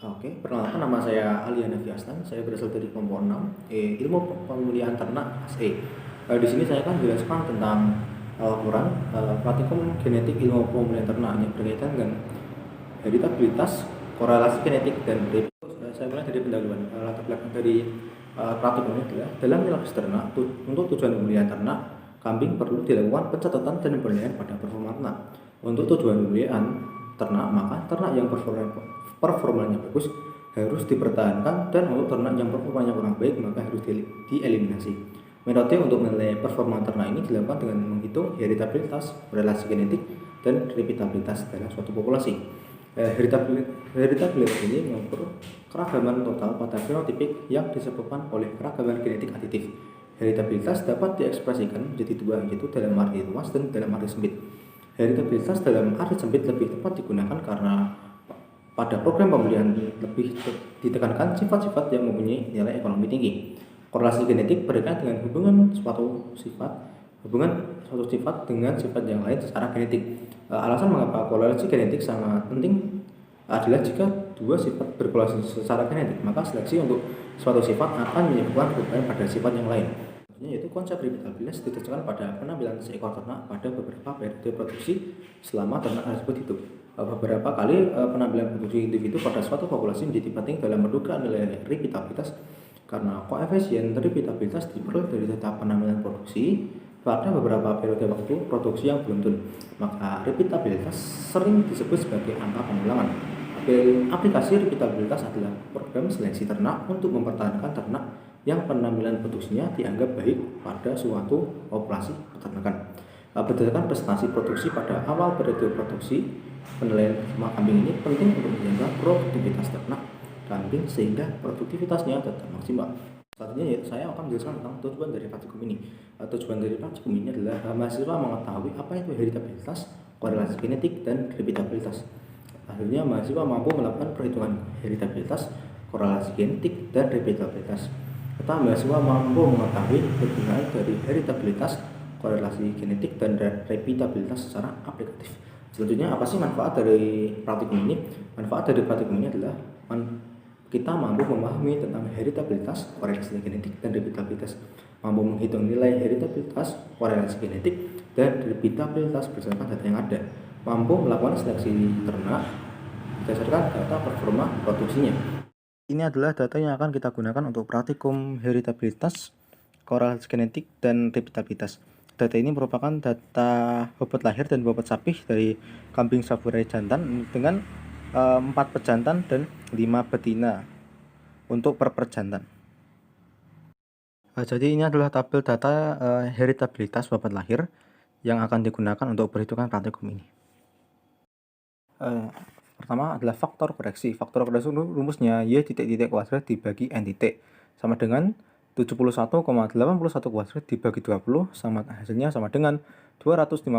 Oke, perkenalkan nama saya Aliana Fiastan. Saya berasal dari kelompok 6, Ilmu Pemulihan Ternak SE. Di sini saya akan jelaskan tentang laporan praktikum genetik ilmu pemulihan ternak yang berkaitan dengan heritabilitas, korelasi genetik dan resiko. Saya mulai dari pendahuluan. Latar belakang dari praktikum ini adalah dalam nilai ternak untuk tujuan pemulihan ternak, kambing perlu dilakukan pencatatan dan penilaian pada performa ternak. Untuk tujuan pemulihan ternak, maka ternak yang performanya bagus harus dipertahankan, dan untuk ternak yang performanya kurang baik maka harus dieliminasi. Metode untuk menilai performa ternak ini dilakukan dengan menghitung heritabilitas, relasi genetik, dan repeatabilitas dalam suatu populasi. Heritabilitas ini mengukur keragaman total pada fenotipik yang disebabkan oleh keragaman genetik aditif. Heritabilitas dapat diekspresikan menjadi dua, yaitu dalam arti luas dan dalam arti sempit. Heritabilitas dalam arti sempit lebih tepat digunakan karena pada program pemulihan lebih ditekankan sifat-sifat yang mempunyai nilai ekonomi tinggi. Korelasi genetik berkaitan dengan hubungan suatu sifat dengan sifat yang lain secara genetik. Alasan mengapa korelasi genetik sangat penting adalah jika dua sifat berkorelasi secara genetik, maka seleksi untuk suatu sifat akan menyebabkan perubahan pada sifat yang lain. Yaitu konsep repeatabilitas didasarkan pada penampilan seekor ternak pada beberapa periode produksi selama ternak tersebut hidup. Beberapa kali penampilan produksi individu pada suatu populasi menjadi penting dalam menduga nilai repeatabilitas, karena koefisien repeatabilitas diperoleh dari data penampilan produksi pada beberapa periode waktu produksi yang belum turun. Maka repeatabilitas sering disebut sebagai angka pengulangan. Aplikasi repeatabilitas adalah program seleksi ternak untuk mempertahankan ternak yang penampilan produksinya dianggap baik pada suatu populasi peternakan. Berdasarkan prestasi produksi pada awal periode produksi, penilaian performa kambing ini penting untuk menjaga produktivitas ternak kambing sehingga produktivitasnya tetap maksimal. Selanjutnya yaitu saya akan menjelaskan tentang tujuan dari praktikum ini. Tujuan dari praktikum ini adalah mahasiswa mengetahui apa itu heritabilitas, korelasi genetik, dan repeatabilitas. Akhirnya mahasiswa mampu melakukan perhitungan heritabilitas, korelasi genetik, dan repeatabilitas. Serta mahasiswa mampu mengetahui kegunaan dari heritabilitas, korelasi genetik, dan repeatabilitas secara aplikatif. Selanjutnya, apa sih manfaat dari praktikum ini? Manfaat dari praktikum ini adalah kita mampu memahami tentang heritabilitas, korelasi genetik, dan repeatabilitas, mampu menghitung nilai heritabilitas, korelasi genetik, dan repeatabilitas berdasarkan data yang ada, mampu melakukan seleksi ternak berdasarkan data performa produksinya. Ini adalah data yang akan kita gunakan untuk praktikum heritabilitas, korelasi genetik, dan repeatabilitas. Data ini merupakan data bobot lahir dan bobot sapih dari kambing saburai jantan dengan 4 pejantan dan 5 betina untuk per jantan. Jadi ini adalah tabel data heritabilitas bobot lahir yang akan digunakan untuk perhitungan praktikum ini. Pertama adalah faktor koreksi. Faktor koreksi rumusnya Y titik kuadrat dibagi N titik sama dengan 71,81 kuadrat dibagi 20 hasilnya sama dengan 257,83.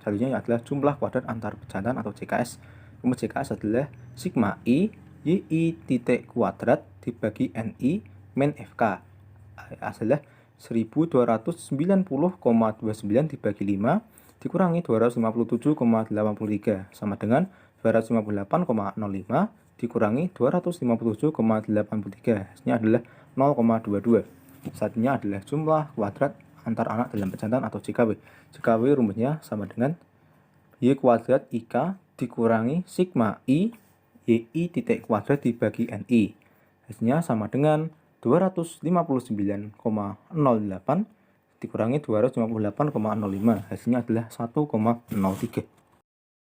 Selanjutnya adalah jumlah kuadrat antar pejantan atau JKS. Rumus JKS adalah sigma I YI titik kuadrat dibagi NI min FK. Hasilnya 1290,29 dibagi 5 dikurangi 257,83 sama dengan 258,05 dikurangi 257,83. Hasilnya adalah 0,22. Satunya adalah jumlah kuadrat antar anak dalam pejantan atau JKW. JKW rumusnya sama dengan Y kuadrat IK dikurangi sigma I YI titik kuadrat dibagi NI. Hasilnya sama dengan 259,08 dikurangi 258,05. Hasilnya adalah 1,03.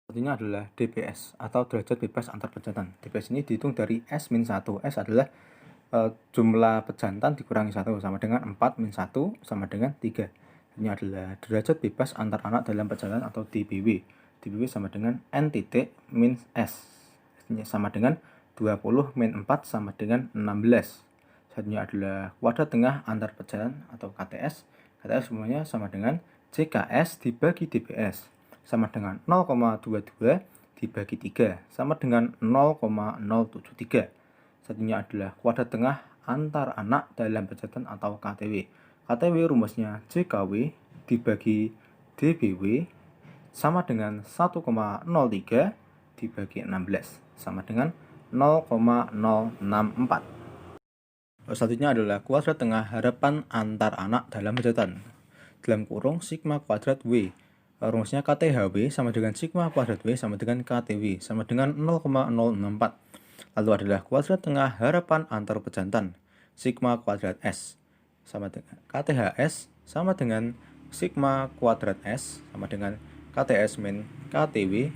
Selanjutnya adalah DBS atau derajat bebas antar pejantan. DBS ini dihitung dari S-1. S adalah jumlah pejantan dikurangi 1 sama dengan 4 min 1 sama dengan 3. Ini adalah derajat bebas antar anak dalam pejantan atau DBW. DBW sama dengan N titik min S. Ini sama dengan 20 min 4 sama dengan 16. Selanjutnya adalah kuadrat tengah antar pejantan atau KTS. KTS semuanya sama dengan JKS dibagi DBS sama dengan 0,22 dibagi 3 sama dengan 0,073. Selanjutnya adalah kuadrat tengah antar anak dalam pejantan atau KTW. KTW rumusnya JKW dibagi DBW sama dengan 1,03 dibagi 16 sama dengan 0,064. Selanjutnya adalah kuadrat tengah harapan antar anak dalam hajatan. Dalam kurung sigma kuadrat W. Rumusnya KTHW sama dengan sigma kuadrat W sama dengan KTW sama dengan 0,064. Lalu adalah kuadrat tengah harapan antar pejantan. Sigma kuadrat S sama dengan KTHS sama dengan sigma kuadrat S sama dengan KTS min KTW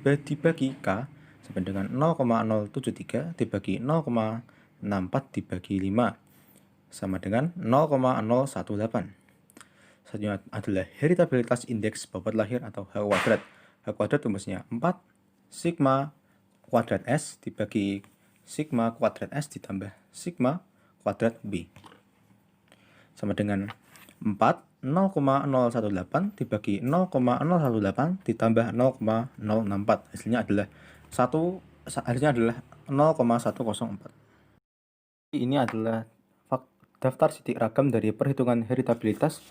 dibagi K sama dengan 0,073 dibagi 0,64 dibagi 5 sama dengan 0,018. Selanjutnya adalah heritabilitas indeks bobot lahir atau H kuadrat. H kuadrat rumusnya 4 sigma kuadrat S dibagi sigma kuadrat S ditambah sigma kuadrat B sama dengan 4 0,018 dibagi 0,018 ditambah 0,064. Hasilnya adalah 0,104. Ini adalah daftar titik ragam dari perhitungan heritabilitas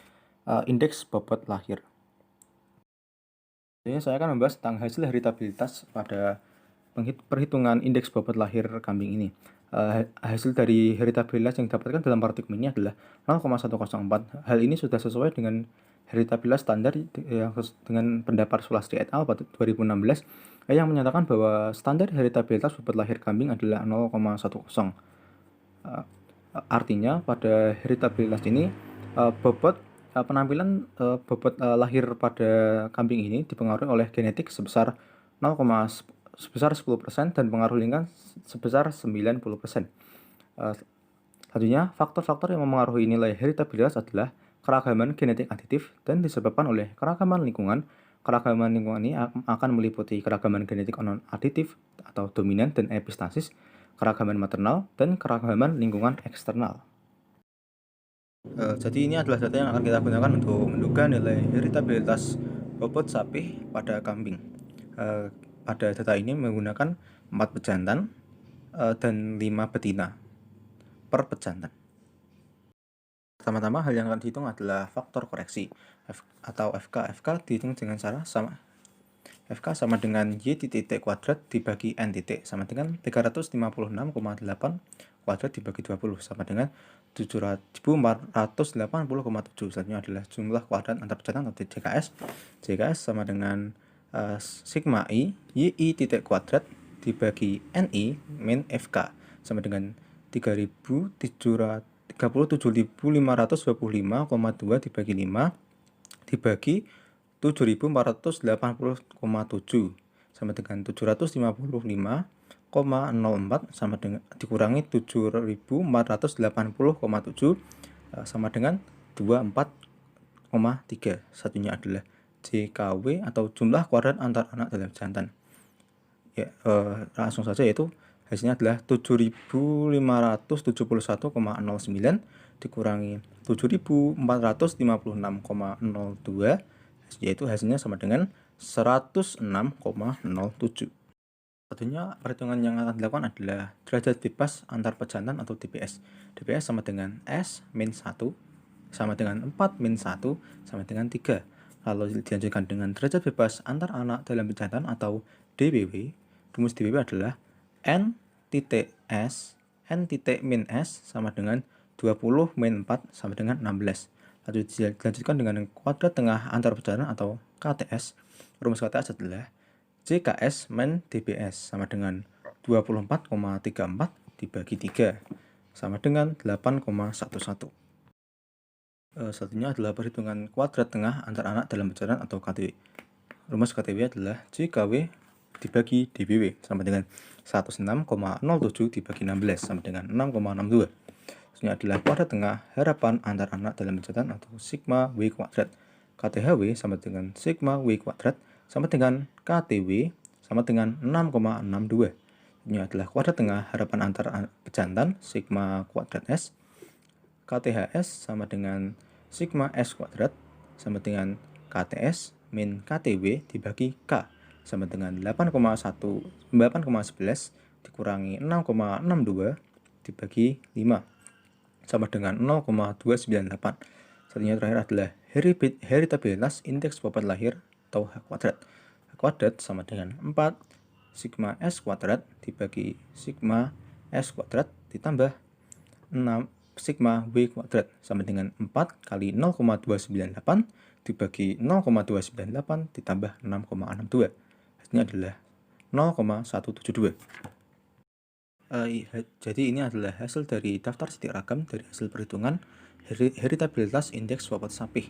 indeks bobot lahir. Jadi saya akan membahas tentang hasil heritabilitas pada perhitungan indeks bobot lahir kambing ini. Hasil dari heritabilitas yang didapatkan dalam praktikum ini adalah 0,104. Hal ini sudah sesuai dengan heritabilitas standar yang dengan pendapat Sulastri et al. Pada 2016 yang menyatakan bahwa standar heritabilitas bobot lahir kambing adalah 0,10. Artinya pada heritabilitas ini penampilan bobot lahir pada kambing ini dipengaruhi oleh genetik sebesar 10% dan pengaruh lingkungan sebesar 90%. Selanjutnya, faktor-faktor yang memengaruhi nilai heritabilitas adalah keragaman genetik aditif dan disebabkan oleh keragaman lingkungan. Keragaman lingkungan ini akan meliputi keragaman genetik non-aditif atau dominan dan epistasis, keragaman maternal, dan keragaman lingkungan eksternal. Jadi ini adalah data yang akan kita gunakan untuk menduga nilai heritabilitas bobot sapi pada kambing. Pada data ini menggunakan 4 pejantan dan 5 betina per pejantan. Pertama-tama hal yang akan dihitung adalah faktor koreksi atau FK. FK dihitung dengan cara sama. FK sama dengan Y titik kuadrat dibagi N titik sama dengan 356,8 kuadrat dibagi 20 sama dengan 7.480,7. Selanjutnya adalah jumlah kuadrat antar pejantan atau JKS. JKS sama dengan sigma I YI titik kuadrat dibagi NI min FK sama dengan 37.525,2 dibagi 5 dibagi 7.480,7 sama dengan 755,04 sama dengan dikurangi 7.480,7 sama dengan 24,3. Satunya adalah JKW atau jumlah kuadrat antar anak dalam jantan. Ya, langsung saja, yaitu hasilnya adalah 7.571,09 dikurangi 7.456,02, yaitu hasilnya sama dengan 106,07. Satunya perhitungan yang akan dilakukan adalah derajat bebas antar pejantan atau DBS. DBS sama dengan S min 1 sama dengan 4 min 1 sama dengan 3. Lalu dilanjutkan dengan derajat bebas antar anak dalam pejantan atau DBW. Rumus DBW adalah N titik S N titik min S sama dengan 20 min 4 sama dengan 16. Lalu dilanjutkan dengan kuadrat tengah antar pejantan atau KTS. Rumus KTS adalah JKS min DBS sama dengan 24,34 dibagi 3 sama dengan 8,11. Satunya adalah perhitungan kuadrat tengah antar anak dalam pejantan atau KTW. Rumus KTW adalah JKW dibagi DBW sama dengan 106,07 dibagi 16 sama dengan 6,62. Selanjutnya adalah kuadrat tengah harapan antar anak dalam pejantan atau sigma W kuadrat. KTHW sama dengan sigma W kuadrat sama dengan KTW sama dengan 6,62. Ini adalah kuadrat tengah harapan antar pejantan sigma kuadrat S. KTHS sama dengan sigma S kuadrat sama dengan KTS min KTW dibagi K sama dengan 8,11 dikurangi 6,62 dibagi 5 sama dengan 0,298. Selanjutnya terakhir adalah heritabilitas indeks bobot lahir atau H kuadrat. H kuadrat sama dengan 4 sigma S kuadrat dibagi sigma S kuadrat ditambah 6 sigma W kuadrat sama dengan 4 kali 0,298 dibagi 0,298 ditambah 6,62. Hasilnya adalah 0,172. Jadi ini adalah hasil dari daftar sidik ragam dari hasil perhitungan heritabilitas indeks bobot sapi.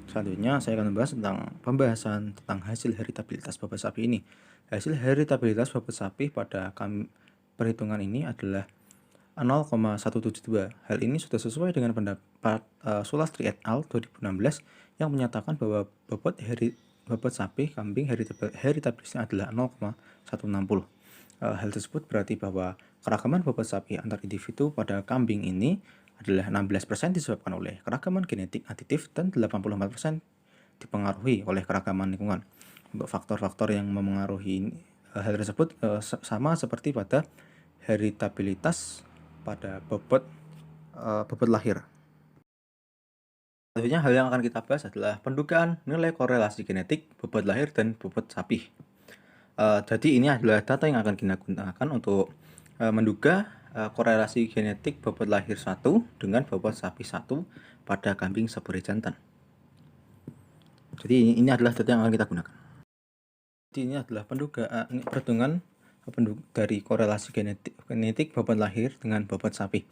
Selanjutnya saya akan membahas tentang pembahasan tentang hasil heritabilitas bobot sapi ini. Hasil heritabilitas bobot sapi pada perhitungan ini adalah 0,172. Hal ini sudah sesuai dengan pendapat Sulastri et al. 2016 yang menyatakan bahwa bobot sapi kambing heritabilitasnya adalah 0,160. Hal tersebut berarti bahwa keragaman bobot sapi antar individu pada kambing ini adalah 16% disebabkan oleh keragaman genetik aditif dan 84% dipengaruhi oleh keragaman lingkungan. Untuk faktor-faktor yang memengaruhi hal tersebut sama seperti pada heritabilitas pada bobot lahir. Selanjutnya hal yang akan kita bahas adalah pendugaan nilai korelasi genetik bobot lahir dan bobot sapi. Jadi ini adalah data yang akan kita gunakan untuk menduga korelasi genetik bobot lahir 1 dengan bobot sapi 1 pada kambing sepuri jantan. Jadi ini adalah data yang akan kita gunakan. Jadi ini adalah perhitungan dari korelasi genetik bobot lahir dengan bobot sapi.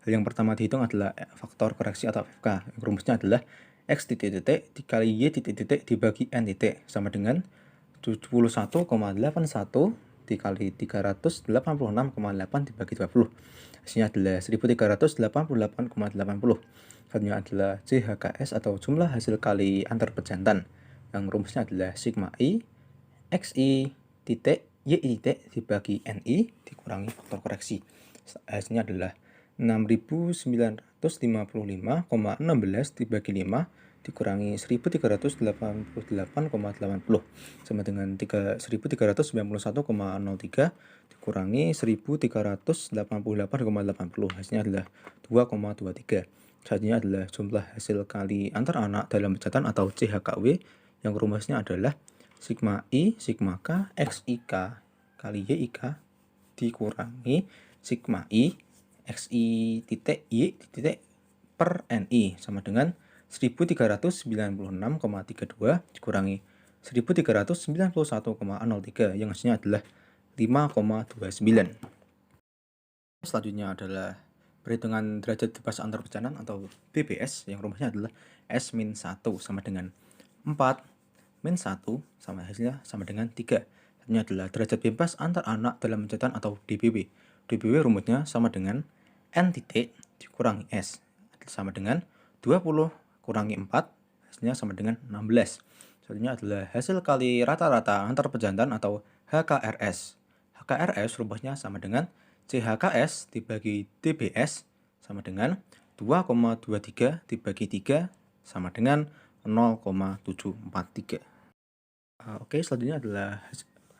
Hal yang pertama dihitung adalah faktor koreksi atau FK. Rumusnya adalah X dikali Y dibagi N sama dengan 71,81 dikali 386,8 dibagi 20. Hasilnya adalah 1388,80. Hasilnya adalah JHKS atau jumlah hasil kali antar pejantan. Yang rumusnya adalah sigma I XI titik YI titik dibagi NI dikurangi faktor koreksi. Hasilnya adalah 6955,16 dibagi 5 dikurangi 1388,80 sama dengan 1391,03 dikurangi 1388,80. Hasilnya adalah 2,23. Selanjutnya adalah jumlah hasil kali antar anak dalam pejantan atau CHKW yang rumusnya adalah sigma I sigma K XIK kali YIK dikurangi sigma I XI titik Y titik per NI sama dengan 1396,32 dikurangi 1391,03 yang hasilnya adalah 5,29. Selanjutnya adalah perhitungan derajat bebas antar pejantan atau DBS yang rumusnya adalah S-1 sama dengan 4 min 1 sama hasilnya sama dengan 3. Hasilnya adalah derajat bebas antar anak dalam pejantan atau DBW. DBW rumusnya sama dengan N titik dikurangi S sama dengan 20 kurangi 4, hasilnya sama dengan 16. Selanjutnya adalah hasil kali rata-rata antar pejantan atau HKRS. HKRS rumusnya sama dengan CHKS dibagi DBS sama dengan 2,23 dibagi 3 sama dengan 0,743. Oke, selanjutnya adalah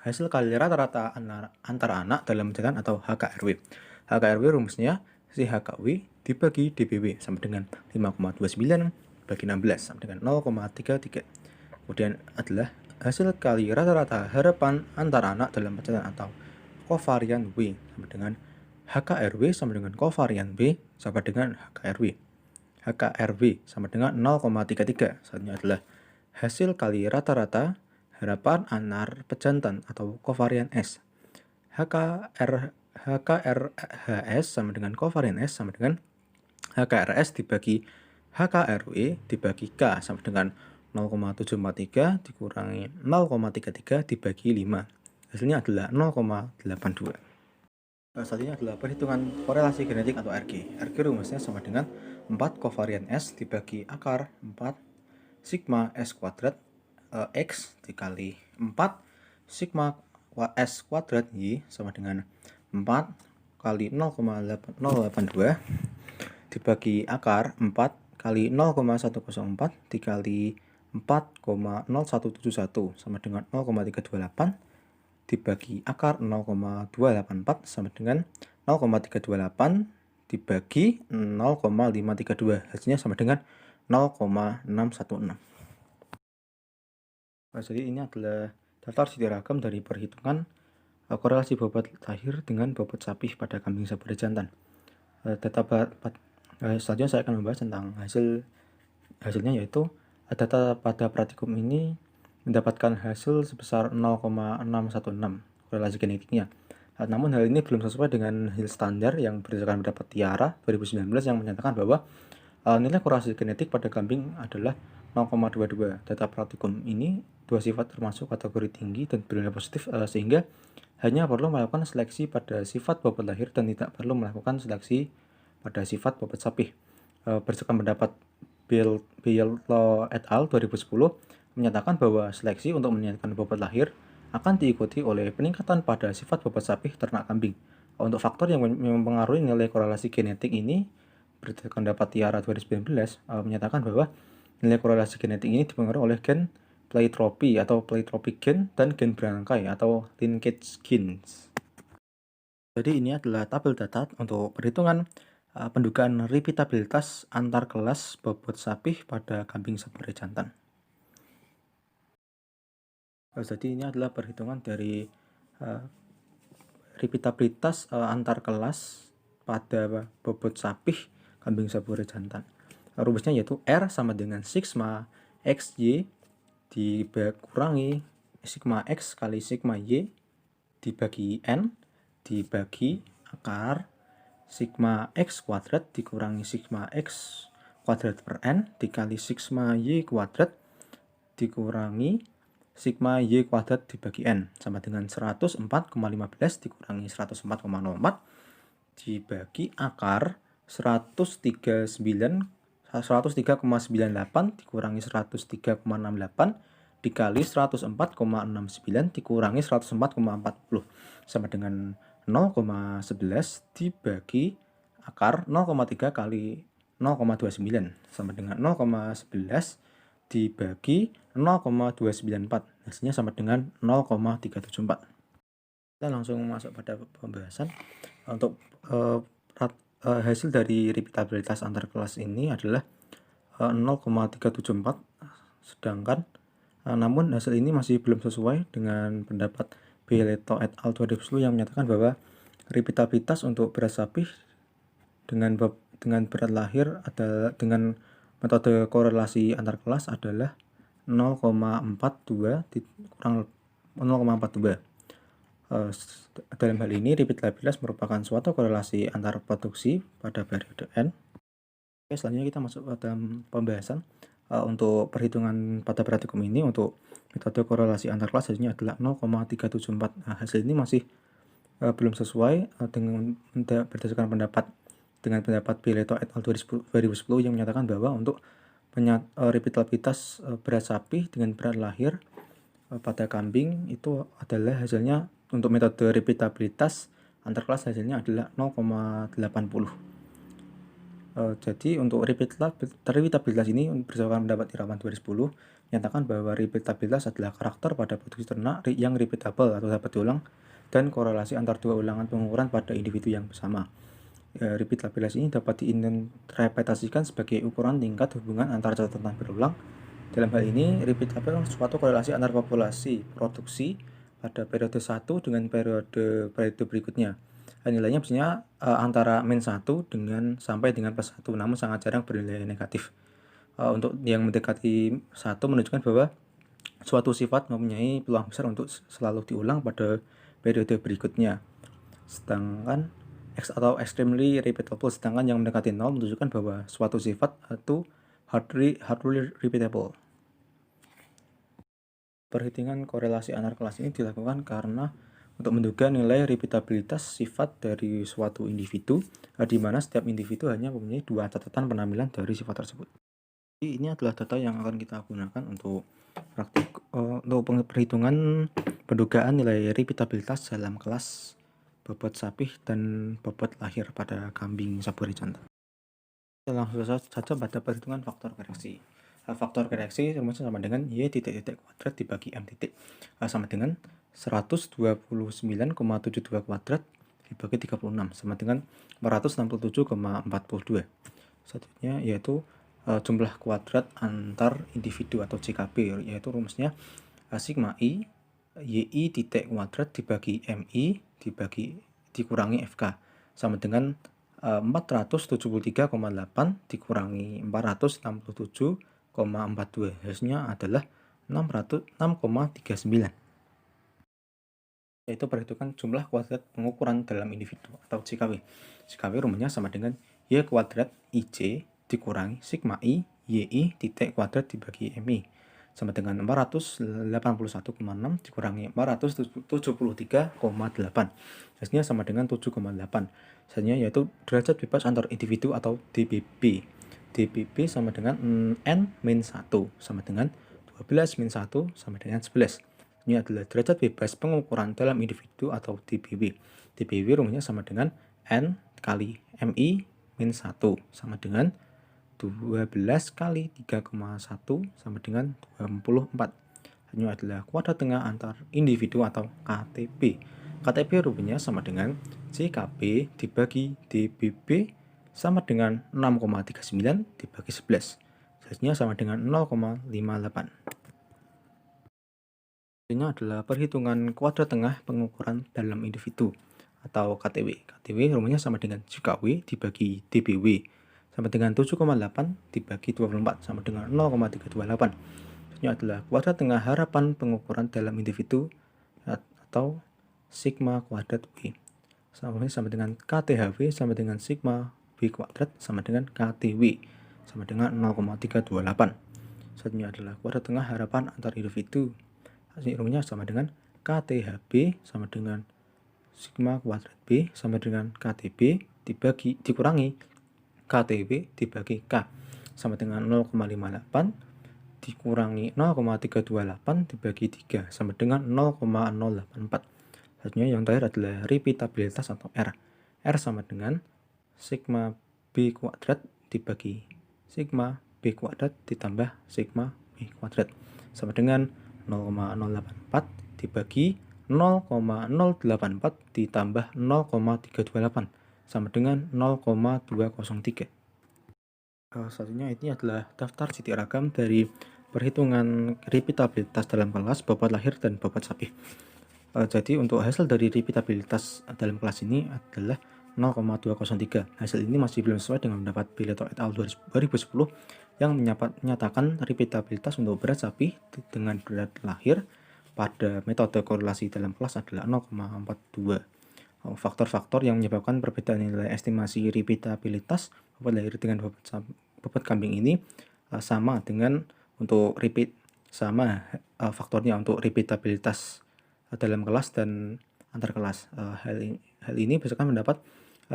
hasil kali rata-rata antar anak dalam pejantan atau HKRW. HKRW rumusnya CHKW dibagi DBW sama dengan 5,29 bagi 16 sama dengan 0,33. Kemudian adalah hasil kali rata-rata harapan antar anak dalam pejantan atau kovarian W sama dengan HKRW sama dengan kovarian B sama dengan HKRW. HKRW sama dengan 0,33. Selanjutnya adalah hasil kali rata-rata harapan antar pejantan atau kovarian S. HKRHS sama dengan kovarian S sama dengan HKRS dibagi HKRW dibagi K sama dengan 0,743 dikurangi 0,33 dibagi 5. Hasilnya adalah 0,82. Selanjutnya adalah perhitungan korelasi genetik atau RG. RG rumusnya sama dengan 4 kovarian S dibagi akar 4 sigma S kuadrat X dikali 4 sigma S kuadrat Y sama dengan 4 kali 0,082 dibagi akar 4 kali 0,104 dikali 4,0171 sama dengan 0,328 dibagi akar 0,284 sama dengan 0,328 dibagi 0,532. Hasilnya sama dengan 0,616. Jadi ini adalah daftar sidik ragam dari perhitungan korelasi bobot lahir dengan bobot sapi pada kambing sabur jantan. Selanjutnya saya akan membahas tentang hasilnya, yaitu data pada praktikum ini mendapatkan hasil sebesar 0,616 korelasi genetiknya. Namun hal ini belum sesuai dengan hasil standar yang berdasarkan pendapat Tiara 2019 yang menyatakan bahwa nilai korelasi genetik pada kambing adalah 0,22. Data praktikum ini dua sifat termasuk kategori tinggi dan bernilai positif, sehingga hanya perlu melakukan seleksi pada sifat bobot lahir dan tidak perlu melakukan seleksi pada sifat bobot sapi. Berdasarkan pendapat Biello et al. 2010 menyatakan bahwa seleksi untuk meningkatkan bobot lahir akan diikuti oleh peningkatan pada sifat bobot sapi ternak kambing. Untuk faktor yang mempengaruhi nilai korelasi genetik ini, berdasarkan pendapat Tiara 2019 menyatakan bahwa nilai korelasi genetik ini dipengaruhi oleh gen pleiotropy atau pleiotropic gen dan gen berangkai atau linkage genes. Jadi ini adalah tabel data untuk perhitungan pendugaan repeatabilitas antar kelas bobot sapi pada kambing sabur jantan. Jadi ini adalah perhitungan dari repeatabilitas antar kelas pada bobot sapi kambing sabur jantan. Rumusnya yaitu R sama dengan sigma XY dikurangi sigma X kali sigma Y dibagi N dibagi akar sigma X kuadrat dikurangi sigma X kuadrat per N dikali sigma Y kuadrat dikurangi sigma Y kuadrat dibagi N sama dengan 104,15 dikurangi 104,04 dibagi akar 103,98 dikurangi 103,68 dikali 104,69 dikurangi 104,40 sama dengan 0,11 dibagi akar 0,3 kali 0,29 sama dengan 0,11 dibagi 0,294, hasilnya sama dengan 0,374. Kita langsung masuk pada pembahasan. Untuk hasil dari repeatabilitas antar kelas ini adalah 0,374, sedangkan namun hasil ini masih belum sesuai dengan pendapat Biello et al. 2010 yang menyatakan bahwa repeatabilitas untuk beras sapi dengan berat lahir adalah dengan metode korelasi antar kelas adalah 0,42 kurang 0,42. Dalam hal ini repeatabilitas merupakan suatu korelasi antar produksi pada periode N. Oke, selanjutnya kita masuk pada pembahasan. Untuk perhitungan pada praktikum ini untuk metode korelasi antar kelas hasilnya adalah 0,374. Hasil ini masih belum sesuai dengan berdasarkan pendapat Biello et al. 2010 yang menyatakan bahwa untuk repeatabilitas beras sapi dengan berat lahir pada kambing itu adalah hasilnya untuk metode repeatabilitas antar kelas hasilnya adalah 0,80. Jadi untuk repeatabilitas ini berdasarkan pendapat Irawan 2010 menyatakan bahwa repeatabilitas adalah karakter pada produksi ternak yang repeatable atau dapat diulang dan korelasi antar dua ulangan pengukuran pada individu yang bersama. Repeatabilitas ini dapat diinterpretasikan sebagai ukuran tingkat hubungan antar catatan berulang. Dalam hal ini, repeatable suatu korelasi antar populasi produksi pada periode 1 dengan periode berikutnya. Nilainya biasanya antara min 1 sampai dengan plus 1, namun sangat jarang bernilai negatif. Untuk yang mendekati 1 menunjukkan bahwa suatu sifat mempunyai peluang besar untuk selalu diulang pada periode berikutnya. Sedangkan X atau extremely repeatable, sedangkan yang mendekati 0 menunjukkan bahwa suatu sifat itu hardly repeatable. Perhitungan korelasi antar kelas ini dilakukan karena untuk menduga nilai repeatabilitas sifat dari suatu individu, di mana setiap individu hanya mempunyai dua catatan penampilan dari sifat tersebut. Jadi ini adalah data yang akan kita gunakan untuk untuk perhitungan pendugaan nilai repeatabilitas dalam kelas bobot sapi dan bobot lahir pada kambing sabur jantan. Kita langsung saja pada perhitungan faktor koreksi. Faktor koreksi sama dengan Y titik kuadrat dibagi M titik sama dengan 129,72 kuadrat dibagi 36 sama dengan 467,42. Selanjutnya yaitu jumlah kuadrat antar individu atau JKB, yaitu rumusnya sigma I YI titik kuadrat dibagi MI dikurangi FK sama dengan 473,8 dikurangi 467,42. Hasilnya adalah 6,39. Yaitu perhitungan jumlah kuadrat pengukuran dalam individu atau JKW. JKW rumusnya sama dengan Y kuadrat IC dikurangi sigma I YI titik kuadrat dibagi MI sama dengan 481,6 dikurangi 473,8. Hasilnya sama dengan 7,8. Hasilnya yaitu derajat bebas antar individu atau DBB. DBB sama dengan N-1 sama dengan 12 min 1 sama dengan 11. Ini adalah derajat bebas pengukuran dalam individu atau DBW. DBW rumusnya sama dengan N kali MI min 1 sama dengan 12 kali 3,1 sama dengan 24. Ini adalah kuadrat tengah antar individu atau KTP. KTP rumusnya sama dengan JKP dibagi DBB sama dengan 6,39 dibagi 11. Hasilnya sama dengan 0,58. Ini adalah perhitungan kuadrat tengah pengukuran dalam individu atau KTW. KTW rumusnya sama dengan JKW dibagi DBW sama dengan 7,8 dibagi 24 sama dengan 0,328. Ini adalah kuadrat tengah harapan pengukuran dalam individu atau sigma kuadrat W. Sama dengan KTHW sama dengan sigma W kuadrat sama dengan KTW sama dengan 0,328. Selanjutnya adalah kuadrat tengah harapan antar individu. Hasil rumusnya sama dengan KTHB sama dengan sigma kuadrat B sama dengan KTB dikurangi KTW dibagi K sama dengan 0,58 dikurangi 0,328 dibagi 3 sama dengan 0,084. Selanjutnya yang terakhir adalah repeatabilitas atau R. R sama dengan sigma B kuadrat dibagi sigma B kuadrat ditambah sigma B kuadrat sama dengan 0,084 dibagi 0,084 ditambah 0,328 sama dengan 0,203. Selanjutnya ini adalah daftar titik ragam dari perhitungan repeatabilitas dalam kelas bobot lahir dan bobot sapi. Jadi untuk hasil dari repeatabilitas dalam kelas ini adalah 0,203. Hasil ini masih belum sesuai dengan pendapat Pileto et al. 2010 yang menyatakan repeatabilitas untuk berat sapi dengan berat lahir pada metode korelasi dalam kelas adalah 0,42. Faktor-faktor yang menyebabkan perbedaan nilai estimasi repeatabilitas bobot lahir dengan bobot kambing ini sama dengan untuk faktornya untuk repeatabilitas dalam kelas dan antar kelas. Hal ini berdasarkan pendapat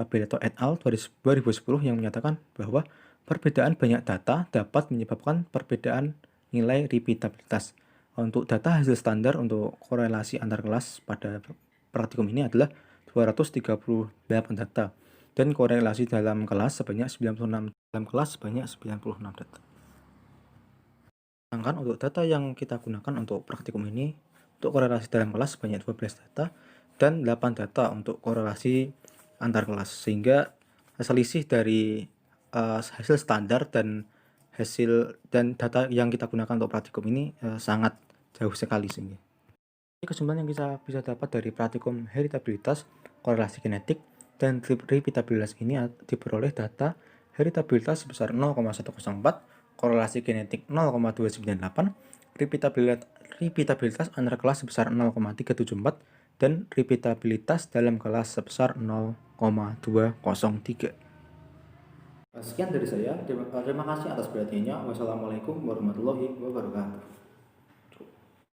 Pileto et al. 2010 yang menyatakan bahwa perbedaan banyak data dapat menyebabkan perbedaan nilai repeatabilitas. Untuk data hasil standar untuk korelasi antar kelas pada praktikum ini adalah 238 data dan korelasi dalam kelas sebanyak 96 data. Sedangkan untuk data yang kita gunakan untuk praktikum ini untuk korelasi dalam kelas sebanyak 12 data dan 8 data untuk korelasi antar kelas, sehingga selisih dari hasil standar dan data yang kita gunakan untuk praktikum ini sangat jauh sekali. Sehingga kesimpulan yang kita bisa dapat dari praktikum heritabilitas, korelasi genetik, dan repeatabilitas ini diperoleh data heritabilitas sebesar 0,104, korelasi genetik 0,298, repeatabilitas antar kelas sebesar 0,374, dan repeatabilitas dalam kelas sebesar 0,203. Sekian dari saya. Terima kasih atas perhatiannya. Wassalamualaikum warahmatullahi wabarakatuh.